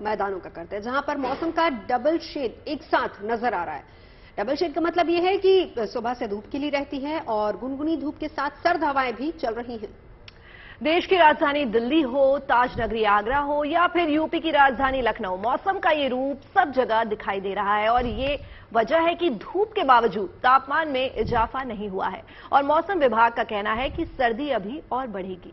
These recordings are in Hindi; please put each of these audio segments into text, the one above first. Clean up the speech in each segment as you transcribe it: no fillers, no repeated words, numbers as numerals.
मैदानों का करते हैं, जहां पर मौसम का डबल शेड एक साथ नजर आ रहा है। डबल शेड का मतलब यह है कि सुबह से धूप खिली रहती है और गुनगुनी धूप के साथ सर्द हवाएं भी चल रही हैं। देश की राजधानी दिल्ली हो, ताज नगरी आगरा हो या फिर यूपी की राजधानी लखनऊ, मौसम का ये रूप सब जगह दिखाई दे रहा है और ये वजह है कि धूप के बावजूद तापमान में इजाफा नहीं हुआ है और मौसम विभाग का कहना है कि सर्दी अभी और बढ़ेगी।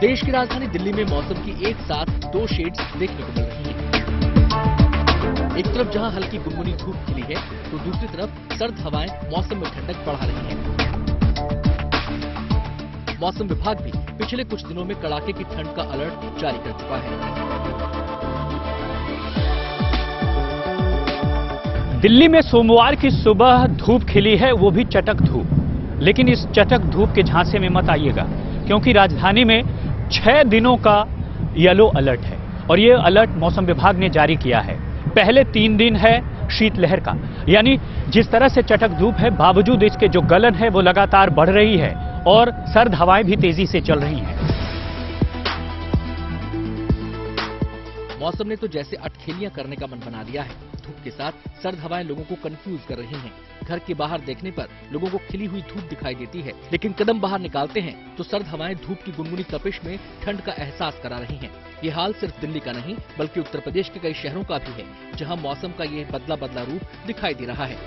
देश की राजधानी दिल्ली में मौसम की एक साथ दो शेड्स देखने को मिल रही हैं। एक तरफ जहां हल्की गुनगुनी धूप खिली है तो दूसरी तरफ सर्द हवाएं मौसम में ठंडक बढ़ा रही हैं। मौसम विभाग भी पिछले कुछ दिनों में कड़ाके की ठंड का अलर्ट जारी कर चुका है। दिल्ली में सोमवार की सुबह धूप खिली है, वो भी चटक धूप। लेकिन इस चटक धूप के झांसे में मत आइएगा, क्योंकि राजधानी में 6 दिनों का येलो अलर्ट है और ये अलर्ट मौसम विभाग ने जारी किया है। पहले 3 दिन है शीतलहर का, यानी जिस तरह से चटक धूप है बावजूद इसके जो गलन है वो लगातार बढ़ रही है और सर्द हवाएं भी तेजी से चल रही हैं। मौसम ने तो जैसे अटखेलियां करने का मन बना दिया है। धूप के साथ सर्द हवाएं लोगों को कंफ्यूज कर रही हैं। घर के बाहर देखने पर लोगों को खिली हुई धूप दिखाई देती है, लेकिन कदम बाहर निकालते हैं तो सर्द हवाएं धूप की गुनगुनी तपिश में ठंड का एहसास करा रही हैं। ये हाल सिर्फ दिल्ली का नहीं बल्कि उत्तर प्रदेश के कई शहरों का भी है, जहां मौसम का ये बदला बदला रूप दिखाई दे रहा है।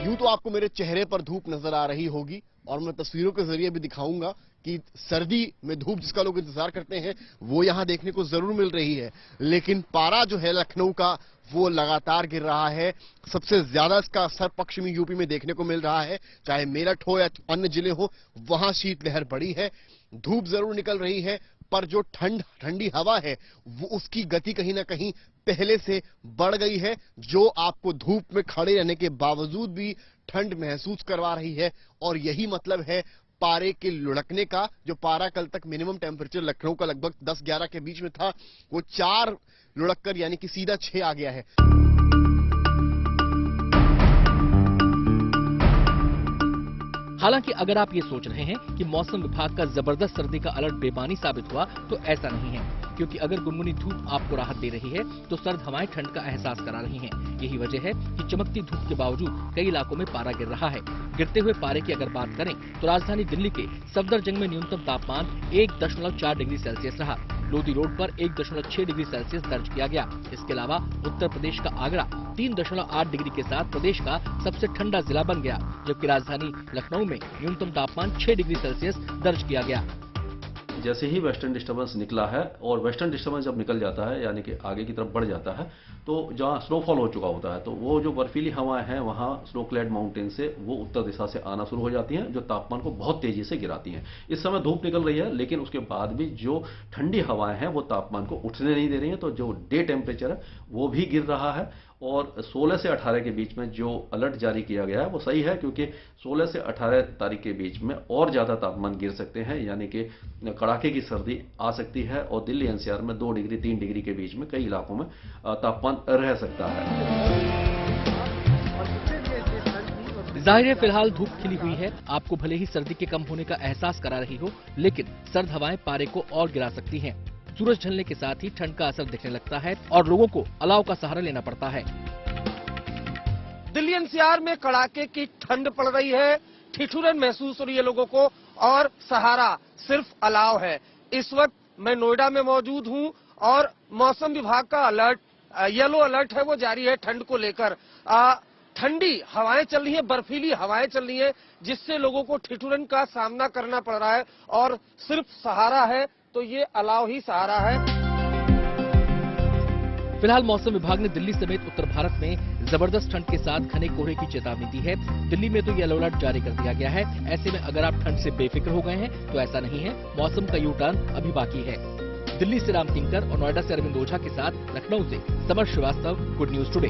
यूं तो आपको मेरे चेहरे पर धूप नजर आ रही होगी और मैं तस्वीरों के जरिए भी दिखाऊंगा कि सर्दी में धूप जिसका लोग इंतजार करते हैं वो यहां देखने को जरूर मिल रही है। लेकिन पारा जो है लखनऊ का वो लगातार गिर रहा है। सबसे ज्यादा इसका असर पश्चिमी यूपी में देखने को मिल रहा है, चाहे मेरठ हो या अन्य जिले हो, वहां शीतलहर बढ़ी है। धूप जरूर निकल रही है पर जो ठंडी हवा है वो उसकी गति कहीं ना कहीं पहले से बढ़ गई है, जो आपको धूप में खड़े रहने के बावजूद भी ठंड महसूस करवा रही है। और यही मतलब है पारे के लुढ़कने का। जो पारा कल तक मिनिमम टेम्परेचर लखनऊ का लगभग 10-11 के बीच में था, वो 4 लुढ़ककर यानी कि सीधा 6 आ गया है। हालांकि अगर आप ये सोच रहे हैं कि मौसम विभाग का जबरदस्त सर्दी का अलर्ट बेमानी साबित हुआ तो ऐसा नहीं है, क्योंकि अगर गुनगुनी धूप आपको राहत दे रही है तो सर्द हवाएं ठंड का एहसास करा रही हैं। यही वजह है कि चमकती धूप के बावजूद कई इलाकों में पारा गिर रहा है। गिरते हुए पारे की अगर बात करें तो राजधानी दिल्ली के सफदरजंग में न्यूनतम तापमान 1.4 डिग्री सेल्सियस रहा। लोधी रोड पर 1.6 डिग्री सेल्सियस दर्ज किया गया। इसके अलावा उत्तर प्रदेश का आगरा 3.8 डिग्री के साथ प्रदेश का सबसे ठंडा जिला बन गया, जबकि राजधानी लखनऊ में न्यूनतम तापमान 6 डिग्री सेल्सियस दर्ज किया गया। जैसे ही वेस्टर्न डिस्टर्बेंस निकला है और वेस्टर्न डिस्टर्बेंस जब निकल जाता है यानी कि आगे की तरफ बढ़ जाता है तो जहां स्नोफॉल हो चुका होता है तो वो जो बर्फीली हवाएं हैं वहां स्नो क्लैड माउंटेन से वो उत्तर दिशा से आना शुरू हो जाती हैं, जो तापमान को बहुत तेजी से गिराती हैं। इस समय धूप निकल रही है लेकिन उसके बाद भी जो ठंडी हवाएं हैं वो तापमान को उठने नहीं दे रही हैं, तो जो डे टेम्परेचर है वो भी गिर रहा है। और 16 से 18 के बीच में जो अलर्ट जारी किया गया है वो सही है, क्योंकि 16 से 18 तारीख के बीच में और ज्यादा तापमान गिर सकते हैं, यानी कि कड़ाके की सर्दी आ सकती है और दिल्ली एनसीआर में 2 डिग्री 3 डिग्री के बीच में कई इलाकों में तापमान रह सकता है। जाहिर है फिलहाल धूप खिली हुई है, आपको भले ही सर्दी के कम होने का एहसास करा रही हो, लेकिन सर्द हवाएं पारे को और गिरा सकती हैं। सूरज ढलने के साथ ही ठंड का असर दिखने लगता है और लोगों को अलाव का सहारा लेना पड़ता है। दिल्ली एनसीआर में कड़ाके की ठंड पड़ रही है, ठिठुरन महसूस हो रही है लोगों को और सहारा सिर्फ अलाव है। इस वक्त मैं नोएडा में मौजूद हूं और मौसम विभाग का अलर्ट येलो अलर्ट है वो जारी है ठंड को लेकर। ठंडी हवाएं चल रही है, बर्फीली हवाएं चल रही है, जिससे लोगों को ठिठुरन का सामना करना पड़ रहा है और सिर्फ सहारा है तो ये अलाव ही सहारा है। फिलहाल मौसम विभाग ने दिल्ली समेत उत्तर भारत में जबरदस्त ठंड के साथ घने कोहरे की चेतावनी दी है। दिल्ली में तो येलो अलर्ट जारी कर दिया गया है। ऐसे में अगर आप ठंड से बेफिक्र हो गए हैं तो ऐसा नहीं है, मौसम का यू टर्न अभी बाकी है। दिल्ली से राम किंकर और नोएडा से अरविंद ओझा के साथ लखनऊ से Samar Srivastava, good news today.